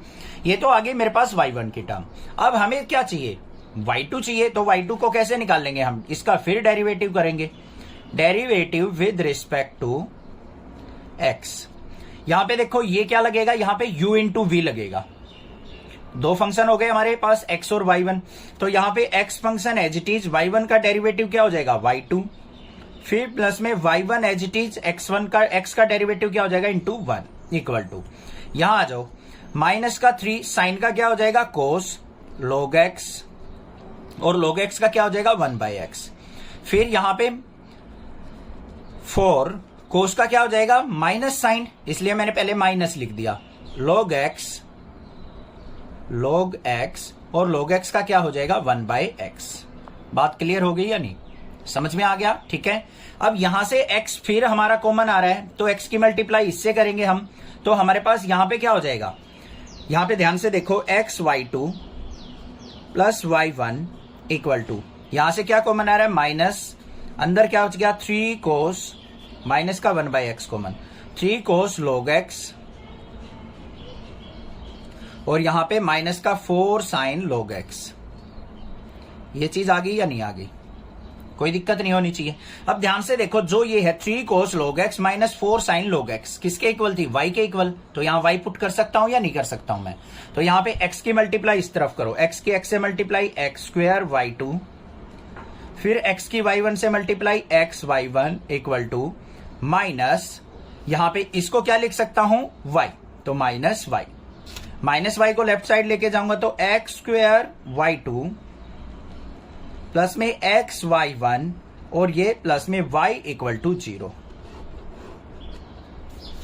ये तो आगे मेरे पास y1 की टर्म। अब हमें क्या चाहिए, y2 चाहिए, तो y2 को कैसे निकालेंगे हम, इसका फिर डेरिवेटिव करेंगे, derivative with respect to x। यहां पे देखो ये क्या लगेगा, यहां पे u इंटू वी लगेगा। दो फंक्शन हो गए हमारे पास x और y1, तो यहां पे x function as it is, y1 का डेरिवेटिव क्या हो जाएगा, y2, फिर प्लस में y1 as it is, x1 का x का डेरिवेटिव क्या हो जाएगा, इंटू 1 इक्वल टू, यहां आ जाओ, माइनस का 3 साइन का क्या हो जाएगा, कोस log x और log x का क्या हो जाएगा, 1 बाई एक्स। फिर यहां पे 4 कोस का क्या हो जाएगा माइनस साइन, इसलिए मैंने पहले माइनस लिख दिया, log x और log x का क्या हो जाएगा 1/x। बात क्लियर हो गई या नहीं, समझ में आ गया? ठीक है, अब यहां से x फिर हमारा कॉमन आ रहा है, तो x की मल्टीप्लाई इससे करेंगे हम, तो हमारे पास यहां पे क्या हो जाएगा, यहां पे ध्यान से देखो xy2 plus y1 equal to, यहां से क्या कॉमन आ रहा है माइनस, अंदर क्या हो गया 3 कोस, माइनस का 1/x common, 3 cos log x, और यहां पे माइनस का 4 साइन log x। ये चीज आ गई या नहीं आ गई? कोई दिक्कत नहीं होनी चाहिए। अब ध्यान से देखो, जो ये है 3 cos log x minus 4 sine log x किसके इक्वल थी, y के इक्वल, तो यहां y पुट कर सकता हूं या नहीं कर सकता हूं मैं? तो यहां पे x की मल्टीप्लाई इस तरफ करो, x की x से मल्टीप्लाई x स्क्वायर y2, फिर x की y1 से multiply x y1 equal to minus, यहां पे इसको क्या लिख सकता हूं y, तो माइनस y को लेफ्ट साइड लेके जाऊंगा तो x स्क्वायर y2 प्लस में x y1 और ये प्लस में y इक्वल टू 0।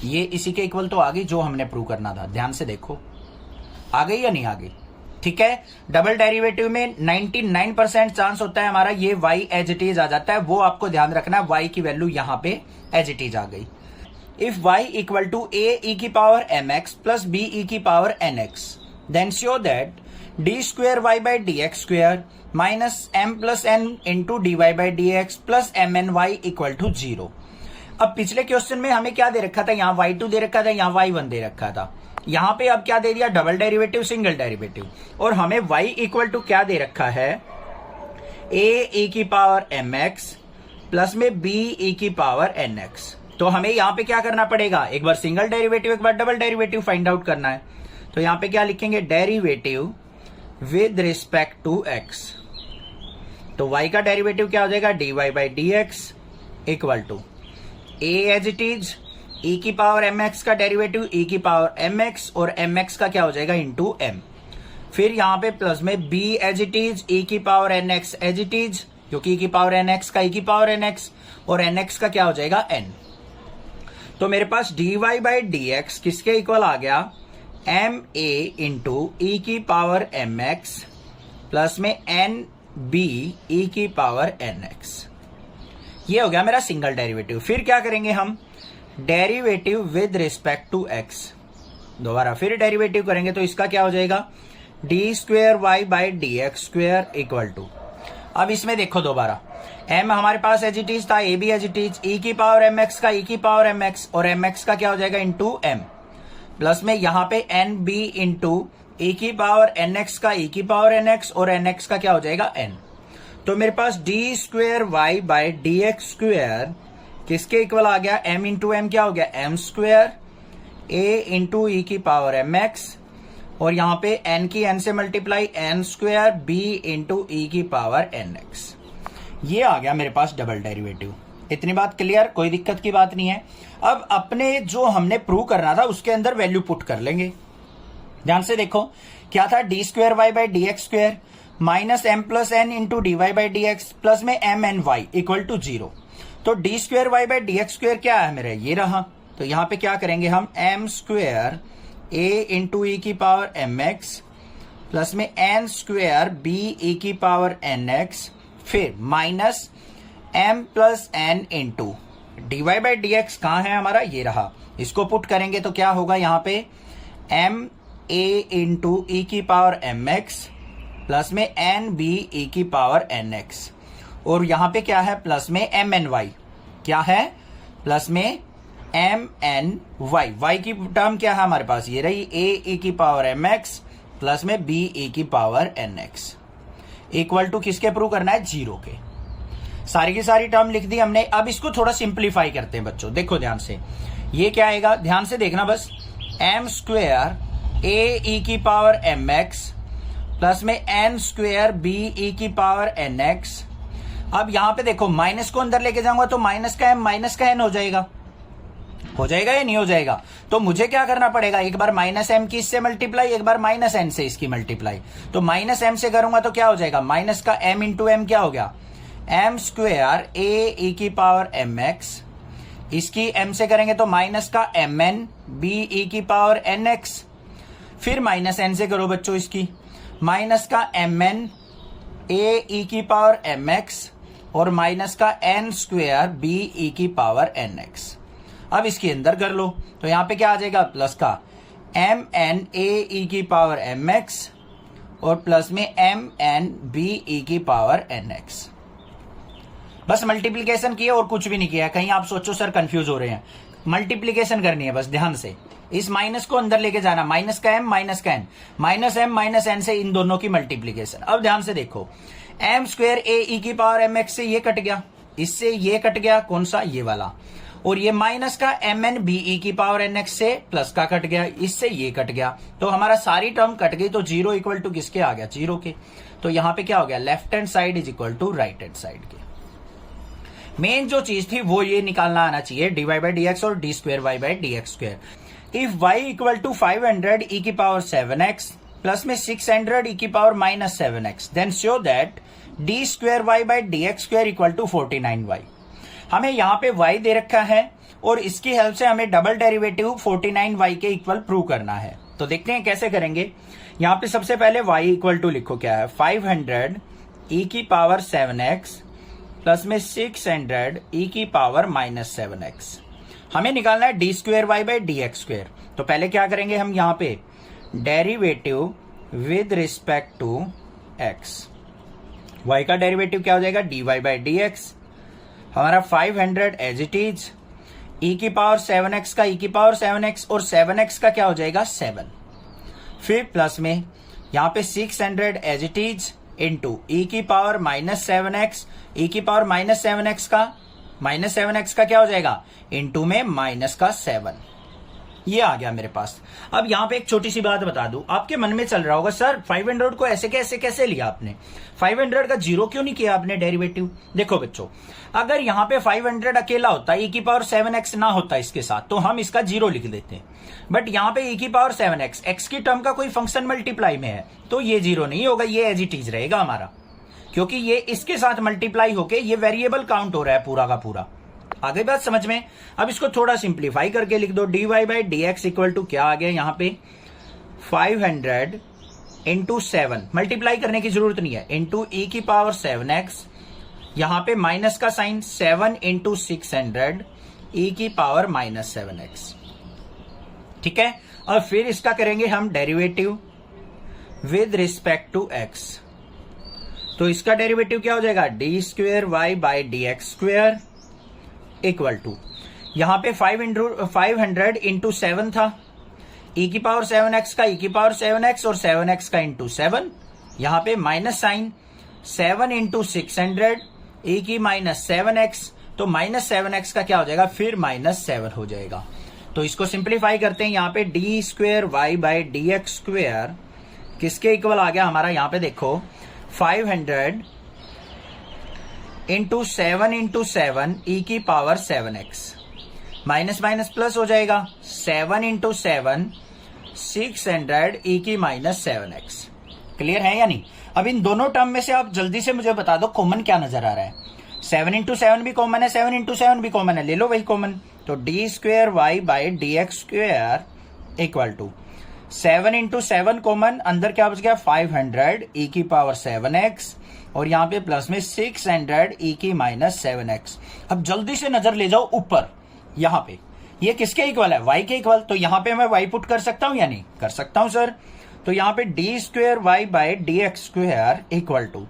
ये इसी के इक्वल तो आ गई जो हमने प्रूव करना था। ध्यान से देखो, आ गई या नहीं आ गई? ठीक है, डबल डेरिवेटिव में 99% चांस होता है हमारा ये y एज इट इज आ जाता है, वो आपको ध्यान रखना है, y की वैल्यू यहां पे एज इट इज आ गई। If y equal to a e की power mx plus b e की power nx, then sure that d square y by D x square minus m plus n into d y by D x plus m n y equal to 0। अब पिछले question में हमें क्या दे रखा था, यहाँ y2 दे रखा था, यहाँ y1 दे रखा था, यहाँ पे अब क्या दे दिया, डबल डेरिवेटिव सिंगल डेरिवेटिव, और हमें y इक्वल टू क्या दे रखा है, a e की पावर mx प्लस में b e की पावर nx। तो हमें यहाँ पे क्या करना पड़ेगा, एक बार सिंगल डेरिवेटिव एक बार डबल डेरिवेटिव फाइंड आउट करना है। तो यहाँ पे क्या लिखेंगे, derivative with respect to x, तो y का डेरिवेटिव क्या हो जाएगा dy by D x equal to a as it is e की पावर mx का डेरिवेटिव e की पावर mx और mx का क्या हो जाएगा इंटू m, फिर यहाँ पे प्लस में b as it is e की power nx as it is, क्योंकि e की पावर nx का e की पावर nx और nx का क्या हो जाएगा n। तो मेरे पास dy बाई डी एक्स किसके इक्वल आ गया, एम ए इंटू ई की पावर एम एक्स प्लस में एन बी ई की पावर एन एक्स। ये हो गया मेरा सिंगल डेरिवेटिव। फिर क्या करेंगे हम, derivative with respect to x, दोबारा फिर डेरिवेटिव करेंगे तो इसका क्या हो जाएगा, D square Y by D x square equal to, अब इसमें देखो दोबारा m हमारे पास एज इट इज था, a b as it is, e की पावर एम एक्स का ई की पावर एम एक्स और एम एक्स का क्या हो जाएगा इंटू एम, प्लस में यहाँ पे एन बी इंटू ई की पावर एन एक्स का ई की पावर एन एक्स और एन एक्स का क्या हो जाएगा एन। तो मेरे पास d square Y by D x square किसके इक्वल आ गया, m इंटू एम क्या हो गया m square, a into e की पावर एम एक्स और यहाँ पे n की n से multiply n square b into e की पावर एन एक्स। ये आ गया मेरे पास डबल डेरिवेटिव। इतनी बात क्लियर, कोई दिक्कत की बात नहीं है। अब अपने जो हमने प्रूव करना था उसके अंदर वैल्यू पुट कर लेंगे। ध्यान से देखो क्या था, d square Y by D x square minus m plus n into d y by D x plus में m n y equal to 0। तो d square Y by D x square क्या है मेरा, ये रहा। तो यहां पे क्या करेंगे हम, m square a into e की पावर एम एक्स प्लस में एन स्क्वेयर बी ई की पावर एन एक्स, फिर minus m plus n into d y by D x कहां है हमारा, ये रहा। इसको पुट करेंगे तो क्या होगा, यहाँ पे एम ए इंटू ई की पावर एम एक्स प्लस में एन बी ई की पावर एन एक्स और यहाँ पे क्या है प्लस में एम एन वाई, क्या है प्लस में एम एन वाई, वाई की टर्म क्या है हमारे पास, ये रही ए ई की पावर एम एक्स प्लस में बी ई की power n x equal to किसके प्रूव करना है, 0 के। सारी की सारी टर्म लिख दी हमने। अब इसको थोड़ा सिंप्लीफाई करते हैं बच्चों, देखो ध्यान से, ये क्या आएगा, ध्यान से देखना बस, एम स्क्वेयर ए ई की पावर एम एक्स प्लस में एन स्क्वेयर बी ई की पावर एन एक्स। अब यहां पे देखो माइनस को अंदर लेके जाऊंगा तो माइनस का एम माइनस का एन हो जाएगा या नहीं हो जाएगा। तो मुझे क्या करना पड़ेगा, एक बार माइनस एम की इससे मल्टीप्लाई, एक बार माइनस एन से इसकी मल्टीप्लाई। तो माइनस एम से करूंगा तो क्या हो जाएगा, माइनस का एम इंटू एम क्या हो गया, एम स्क्वेयर ए ई की पावर एम एक्स इसकी m से करेंगे तो माइनस का mn b e की पावर nx, फिर माइनस n से करो बच्चों इसकी माइनस का mn a e की पावर mx और माइनस का n स्क्वेयर b e की पावर nx। अब इसके अंदर कर लो तो यहां पे क्या आ जाएगा प्लस का mn a e की पावर mx और प्लस में mn b e की पावर nx। बस मल्टीप्लिकेशन किया और कुछ भी नहीं किया। कहीं आप सोचो सर कंफ्यूज हो रहे हैं, मल्टीप्लिकेशन करनी है बस ध्यान से। इस माइनस को अंदर लेके जाना, माइनस का m माइनस का n, minus m minus n से इन दोनों की मल्टीप्लिकेशन। अब ध्यान से देखो m स्क्वेयर a e की पावर mx से ये कट गया, इससे ये कट गया, कौन सा ये वाला, और ये माइनस का mn b e की पावर nx से प्लस का कट गया, इससे ये कट गया। तो हमारा सारी टर्म कट गई तो जीरो इक्वल टू किसके आ गया, जीरो के। तो यहां पे क्या हो गया, left hand side is equal to right hand side के। मेन जो चीज थी वो ये निकालना आना चाहिए dy बाई डी एक्स और d square Y by D x square. If y equal to 500 e की पावर 7x प्लस में 600 e की power minus 7x then show that d square Y by D x square equal to 49y। हमें यहाँ पे y दे रखा है और इसकी हेल्प से हमें डबल डेरिवेटिव 49y के इक्वल प्रूव करना है। तो देखते हैं कैसे करेंगे। यहाँ पे सबसे पहले y इक्वल टू लिखो क्या है, 500 e की पावर 7x प्लस में 600 e की पावर माइनस 7x। हमें निकालना है d square Y by D x square. तो पहले क्या करेंगे हम यहाँ पे derivative with respect to x। y का डेरिवेटिव क्या हो जाएगा, dy बाई डी एक्स। हमारा 500 एज इट इज, e की पावर 7x का e की पावर 7x और 7x का क्या हो जाएगा 7। फिर प्लस में यहाँ पे 600 as it is into e की पावर माइनस 7x, ई की पावर माइनस 7x का क्या हो जाएगा इंटू में माइनस का 7। ये आ गया मेरे पास। अब यहाँ पे एक छोटी सी बात बता दूं, आपके मन में चल रहा होगा सर 500 को ऐसे कैसे लिया आपने, 500 का जीरो क्यों नहीं किया आपने डेरिवेटिव। देखो बच्चों, अगर यहाँ पे 500 अकेला होता, e की पावर 7x ना होता इसके साथ, तो हम इसका जीरो लिख देते हैं। बट यहाँ पे e की पावर 7x x की टर्म का कोई फंक्शन मल्टीप्लाई में है तो ये जीरो नहीं होगा, ये एज इट इज रहेगा हमारा, क्योंकि ये इसके साथ मल्टीप्लाई होके ये वेरिएबल काउंट हो रहा है पूरा का पूरा। आगे बात समझ में। अब इसको थोड़ा सिंप्लीफाई करके लिख दो, dy by D x equal to क्या आ गया यहाँ पे 500 इंटू 7, मल्टीप्लाई करने की जरूरत नहीं है, इंटू ई की पावर 7x, यहाँ पे माइनस का साइन 7 इंटू 600 ई की पावर माइनस 7x। ठीक है, और फिर इसका करेंगे हम derivative with respect to x। तो इसका डेरिवेटिव क्या हो जाएगा, D square Y by D x square equal to, यहां पे 500 इंटू 7 था, e की पावर 7x का e की पावर 7x और 7x का इंटू 7, यहां पे माइनस साइन 7 इंटू 600 e की माइनस 7x, तो माइनस 7x का क्या हो जाएगा फिर माइनस 7 हो जाएगा। तो इसको सिंप्लीफाई करते हैं, यहां पे d square Y by D x square किसके इक्वल आ गया हमारा, यहां पे देखो 500 इंटू 7 इंटू 7 ई की power 7x, minus minus plus हो जाएगा 7 इंटू 7 600 ई की माइनस 7x। क्लियर है या नहीं। अब इन दोनों टर्म में से आप जल्दी से मुझे बता दो कॉमन क्या नजर आ रहा है। 7 इंटू 7 भी कॉमन है, 7 इंटू 7 भी कॉमन है, ले लो वही कॉमन। तो d square Y by D x square equal to 7 into 7 common, अंदर क्या बच गया 500 ई की पावर 7x और यहाँ पे प्लस में 600 ई की माइनस 7x। अब जल्दी से नजर ले जाओ ऊपर, यहाँ पे ये किसके इक्वल है, y के इक्वल। तो यहाँ पे मैं y पुट कर सकता हूं या नहीं कर सकता हूं सर। तो यहाँ पे d square Y by D x square equal to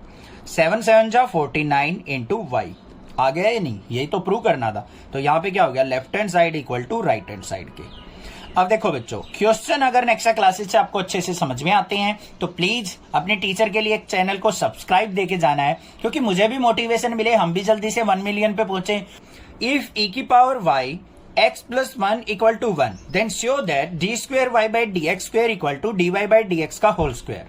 7 7 जा 49 इंटू वाई आ गया या नहीं, यही तो प्रूव करना था। तो यहाँ पे क्या हो गया left hand side equal to right hand side के। अब देखो बच्चों, क्वेश्चन अगर नेक्स्ट क्लासेस से आपको अच्छे से समझ में आते हैं तो प्लीज अपने टीचर के लिए एक चैनल को सब्सक्राइब देके जाना है, क्योंकि मुझे भी मोटिवेशन मिले, हम भी जल्दी से 1 मिलियन पे पहुंचे। इफ e की power y x plus 1 equal to 1 then show that d square Y by D x square equal to d y by D x का होल स्क्वेयर।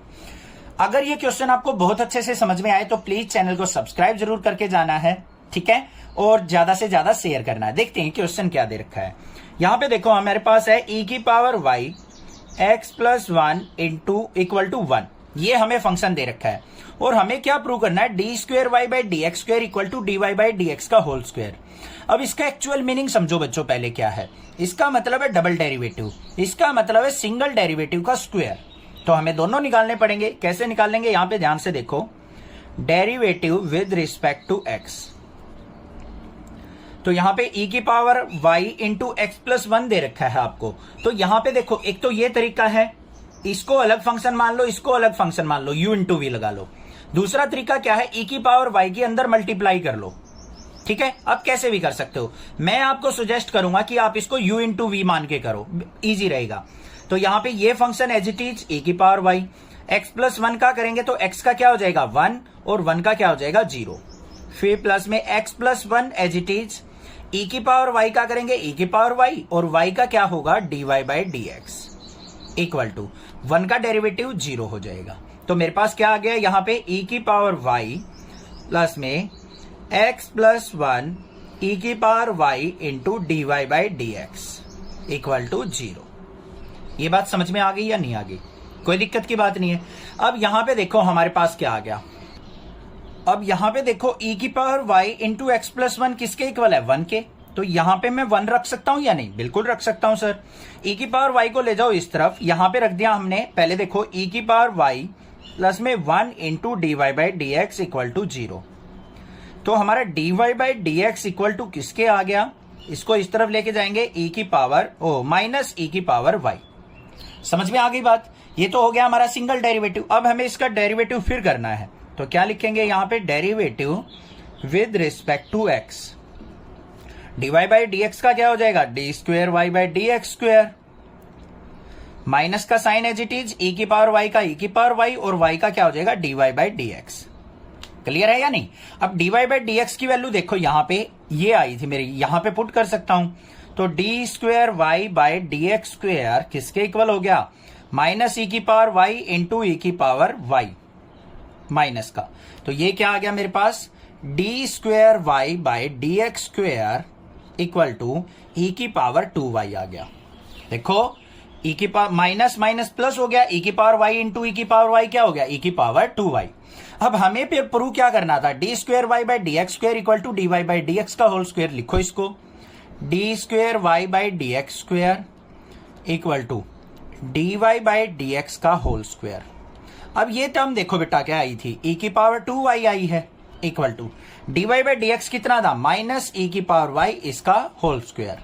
अगर ये क्वेश्चन आपको बहुत अच्छे से समझ में आए तो प्लीज चैनल को सब्सक्राइब जरूर करके जाना है, ठीक है, और ज्यादा से ज्यादा शेयर करना है। देखते हैं क्वेश्चन क्या दे रखा है। यहां पे देखो हमारे पास है e की power y x plus 1 into equal to 1, ये हमें फंक्शन दे रखा है और हमें क्या प्रूव करना है, d square Y by D x square equal to d y by D x का होल स्क्वेयर। अब इसका एक्चुअल मीनिंग समझो बच्चों, पहले क्या है, इसका मतलब है डबल डेरिवेटिव, इसका मतलब है सिंगल डेरिवेटिव का स्क्वायर। तो हमें दोनों निकालने पड़ेंगे। कैसे निकालेंगे, यहां पे ध्यान से देखो, derivative with respect to x. तो यहां पे e की power y into x plus 1 दे रखा है आपको। तो यहां पे देखो, एक तो ये तरीका है, इसको अलग फंक्शन मान लो, इसको अलग फंक्शन मान लो, u इंटू वी लगा लो। दूसरा तरीका क्या है, e की पावर y के अंदर मल्टीप्लाई कर लो। ठीक है, अब कैसे भी कर सकते हो, मैं आपको सुजेस्ट करूंगा कि आप इसको u इंटू वी मान के करो, इजी रहेगा। तो यहां पे ये function as it is e की पावर y, x प्लस 1 का करेंगे तो x का क्या हो जाएगा 1 और 1 का क्या हो जाएगा 0। फिर प्लस में x plus 1 as it is, e की पावर y का करेंगे e की पावर y और y का क्या होगा dy by D x equal to 1 का डेरिवेटिव 0 हो जाएगा। तो मेरे पास क्या आ गया यहां पे, e की पावर y प्लस में x प्लस 1 e की power y into d y by D x equal to 0। ये बात समझ में आ गई या नहीं आ गई, कोई दिक्कत की बात नहीं है। अब यहां पे देखो हमारे पास क्या आ गया, अब यहां पे देखो e की power y into x plus 1 किसके इक्वल है 1 के। तो यहां पे मैं 1 रख सकता हूं या नहीं, बिल्कुल रख सकता हूं सर। e की पावर y को ले जाओ इस तरफ, यहां पे रख दिया हमने। पहले देखो e की पावर y प्लस में 1 into d y by D x equal to 0। तो हमारा d y by D x equal to किसके आ गया, इसको इस तरफ लेके जाएंगे e की पावर माइनस e की पावर y। समझ में आ गई बात, ये तो हो गया हमारा सिंगल डेरिवेटिव। अब हमें इसका डेरिवेटिव फिर करना है, तो क्या लिखेंगे यहां पे, derivative with respect to x। D y by D x का क्या हो जाएगा, D square Y by D x square, minus का sine as it is, e की पावर y का e की पावर y और y का क्या हो जाएगा d y by D x. Clear है या नहीं। अब d y by D x की वैल्यू देखो, यहां पे ये आई थी मेरी, यहां पे पुट कर सकता हूं। तो d square Y by D x square किसके इक्वल हो गया, माइनस ई की पावर y इंटू ई की पावर y माइनस का। तो ये क्या आ गया मेरे पास, d square Y by D x square equal to e की पावर 2y आ गया। देखो ई की पावर माइनस माइनस प्लस हो गया, ई की पावर y इंटू ई की पावर y क्या हो गया, ई की पावर 2y। अब हमें फिर प्रूव क्या करना था, d square Y by D x square equal to d y by D x का होल स्क्वेयर। लिखो इसको, d square Y by D x square equal to d y by D x का whole square. अब ये term देखो बेटा क्या आई थी, e की पावर 2y आई है equal to d y by D x कितना था, माइनस e की पावर y इसका होल स्क्वेयर।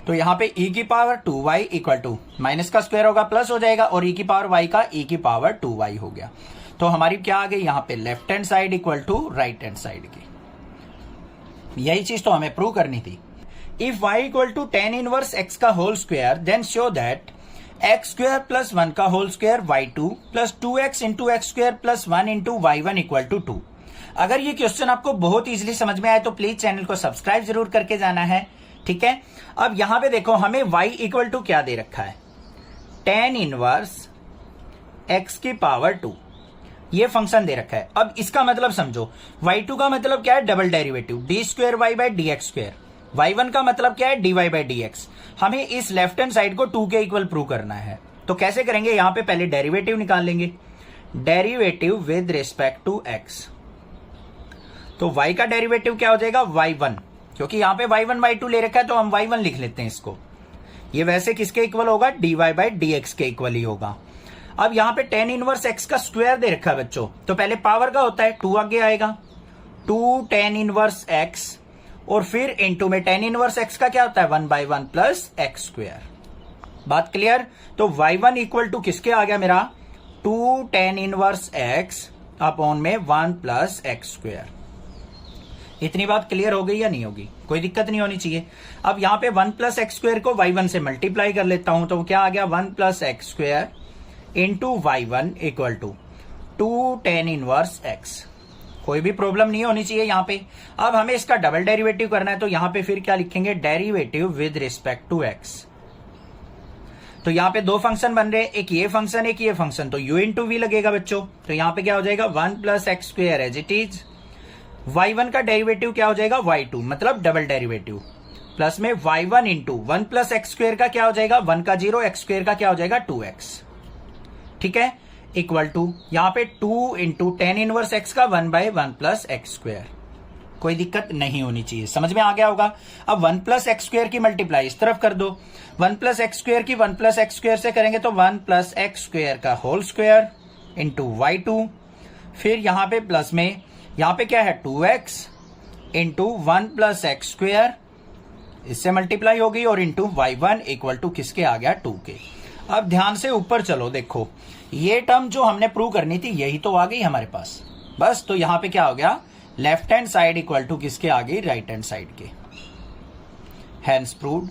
तो यहां पे e की power 2y equal to minus का स्क्वायर होगा प्लस हो जाएगा और e की पावर y का e की पावर 2y हो गया। तो हमारी क्या आ गई यहां पे, left hand side equal to right hand side की। यही चीज तो हमें प्रूव करनी थी। If y equal to tan inverse x का whole square then show that x square plus 1 का whole square y2 plus 2x into x square plus 1 into y1 equal to 2। अगर ये क्वेश्चन आपको बहुत इजीली समझ में आए तो प्लीज चैनल को सब्सक्राइब जरूर करके जाना है। ठीक है, अब यहां पे देखो हमें y इक्वल टू क्या दे रखा है, tan इनवर्स x की पावर 2, ये फंक्शन दे रखा है। अब इसका मतलब समझो, y2 का मतलब क्या है, double derivative d square Y by D x square, y1 का मतलब क्या है, d y by D x. हमें इस लेफ्ट हैंड साइड को 2 के इक्वल प्रूव करना है। तो कैसे करेंगे, यहां पे पहले डेरिवेटिव निकाल लेंगे, derivative with respect to x। तो y का डेरिवेटिव क्या हो जाएगा y1, क्योंकि यहां पे y1 y2 ले रखा है तो हम y1 लिख लेते हैं इसको। ये वैसे किसके इक्वल होगा, dy बाई डी एक्स के इक्वल ही होगा। अब यहां पे tan इनवर्स x का स्क्वायर दे रखा है बच्चों, तो पहले पावर का होता है 2 आगे आएगा, 2 tan इनवर्स x और फिर इनटू में tan इनवर्स x का क्या होता है 1 बाई 1 प्लस एक्स स्क्वायर। बात क्लियर। तो y1 इक्वल टू किसके आ गया मेरा, 2 tan इनवर्स x अपॉन में 1 प्लस एक्स स्क्वायर। इतनी बात क्लियर हो गई या नहीं होगी, कोई दिक्कत नहीं होनी चाहिए। अब यहां पे 1 प्लस एक्स स्क्वायर को y1 से मल्टीप्लाई कर लेता हूं, तो क्या आ गया 1 plus x square into y1 equal to 2 tan inverse x। कोई भी प्रॉब्लम नहीं होनी चाहिए यहां पे। अब हमें इसका डबल डेरिवेटिव करना है, तो यहां पे फिर क्या लिखेंगे, derivative with respect to x। तो यहां पे दो फंक्शन बन रहे हैं, एक ये फंक्शन एक ये फंक्शन, तो u इंटू वी लगेगा बच्चों। तो यहां पे क्या हो जाएगा 1 plus x square as it is, y1 का डेरिवेटिव क्या हो जाएगा y2, मतलब डबल डेरिवेटिव, प्लस में y1 into 1 plus x square का क्या हो जाएगा 1 का 0, एक्स स्क्वायर का क्या हो जाएगा 2x। ठीक है, इक्वल टू यहां पे 2 इंटू टेन इनवर्स एक्स का 1/1 प्लस एक्स स्क्वायर। कोई दिक्कत नहीं होनी चाहिए, समझ में आ गया होगा। अब 1 प्लस एक्स स्क्वायर की मल्टीप्लाई इस तरफ कर दो, 1 प्लस एक्स स्क्वायर की 1 प्लस एक्स स्क्वायर से करेंगे तो 1 प्लस एक्स स्क्वायर का होल स्क्वायर इंटू y2, फिर यहां पे प्लस में यहां पे क्या है 2x into 1 plus x square, इससे मल्टीप्लाई होगी और इंटू y1 इक्वल टू किसके आ गया 2 के। अब ध्यान से ऊपर चलो, देखो ये टर्म जो हमने प्रूव करनी थी यही तो आ गई हमारे पास बस। तो यहां पे क्या हो गया, left hand side equal to किसके आ गई राइट हैंड साइड के। Hence proved.